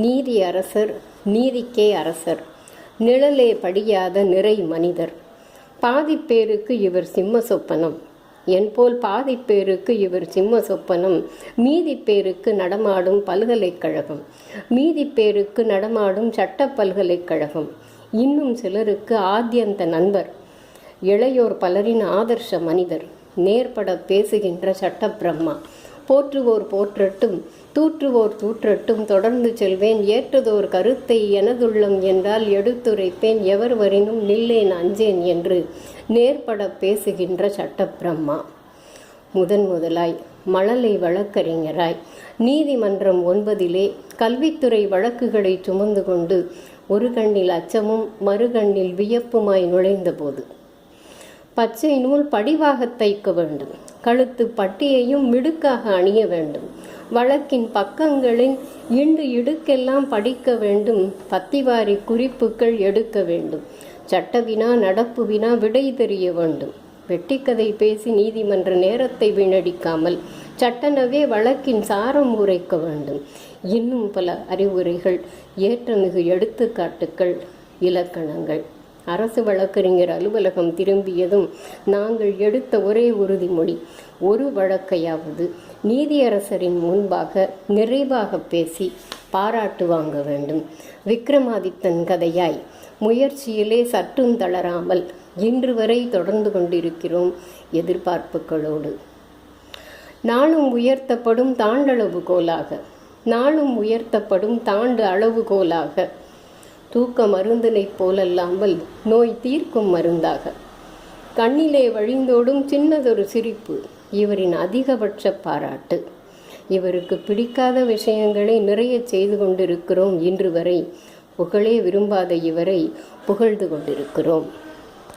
நீதி அரசர், நீதிக்கே அரசர், நிழலே படியாத நிறை மனிதர். பாதிப்பேருக்கு இவர் சிம்ம சொப்பனம், என்போல் பாதிப்பேருக்கு இவர் சிம்ம சொப்பனம். மீதி பேருக்கு நடமாடும் பல்கலைக்கழகம், மீதி பேருக்கு நடமாடும் சட்ட பல்கலைக்கழகம். இன்னும் சிலருக்கு ஆத்யந்த நண்பர், இளையோர் பலரின் ஆதர்ஷ மனிதர், நேர்பட பேசுகின்ற சட்ட பிரம்மா. போற்றுவோர் போற்றட்டும், தூற்றுவோர் தூற்றட்டும், தொடர்ந்து செல்வேன் ஏற்றதோர் கருத்தை எனதுள்ளம் என்றால் எடுத்துரைப்பேன், எவர் வரினும் நில்லேன் அஞ்சேன் என்று நேர்பட பேசுகின்ற சட்டப்பிரம்மா. முதலாய் மழலை வழக்கறிஞராய் நீதிமன்றம் 9 கல்வித்துறை வழக்குகளை சுமந்து கொண்டு ஒரு கண்ணில் அச்சமும் மறுகண்ணில் வியப்புமாய் நுழைந்தபோது, பச்சை நூல் படிவாக தைக்க வேண்டும், கழுத்து பட்டியையும் மிடுக்காக அணிய வேண்டும், வழக்கின் பக்கங்களின் இண்டு இடுக்கெல்லாம் படிக்க வேண்டும், பத்திவாரி குறிப்புகள் எடுக்க வேண்டும், சட்ட வினா நடப்பு வினா விடை தெரிய வேண்டும், வெட்டிக்கதை பேசி நீதிமன்ற நேரத்தை வீணடிக்காமல் சட்டனவே வழக்கின் சாரம் உரைக்க வேண்டும். இன்னும் பல அறிவுரைகள், ஏற்றமிகு எடுத்துக்காட்டுக்கள், இலக்கணங்கள். அரசு வழக்கறிஞர் அலுவலகம் திரும்பியதும் நாங்கள் எடுத்த ஒரே உறுதிமொழி, ஒரு வழக்கையாவது நீதியரசரின் முன்பாக நிறைவாக பேசி பாராட்டு வாங்க வேண்டும். விக்ரமாதித்தன் கதையாய் முயற்சியிலே சற்றும் தளராமல் இன்று வரை தொடர்ந்து கொண்டிருக்கிறோம் எதிர்பார்ப்புகளோடு. நாளும் உயர்த்தப்படும் தாண்டளவுகோலாக, நாளும் உயர்த்தப்படும் தாண்டு அளவுகோலாக, தூக்க மருந்தினை போலல்லாமல் நோய் தீர்க்கும் மருந்தாக, கண்ணிலே வழிந்தோடும் சின்னதொரு சிரிப்பு இவரின் அதிகபட்ச பாராட்டு. இவருக்கு பிடிக்காத விஷயங்களை நிறைய செய்து கொண்டிருக்கிறோம். இன்று வரை புகழே விரும்பாத இவரை புகழ்ந்து கொண்டிருக்கிறோம்.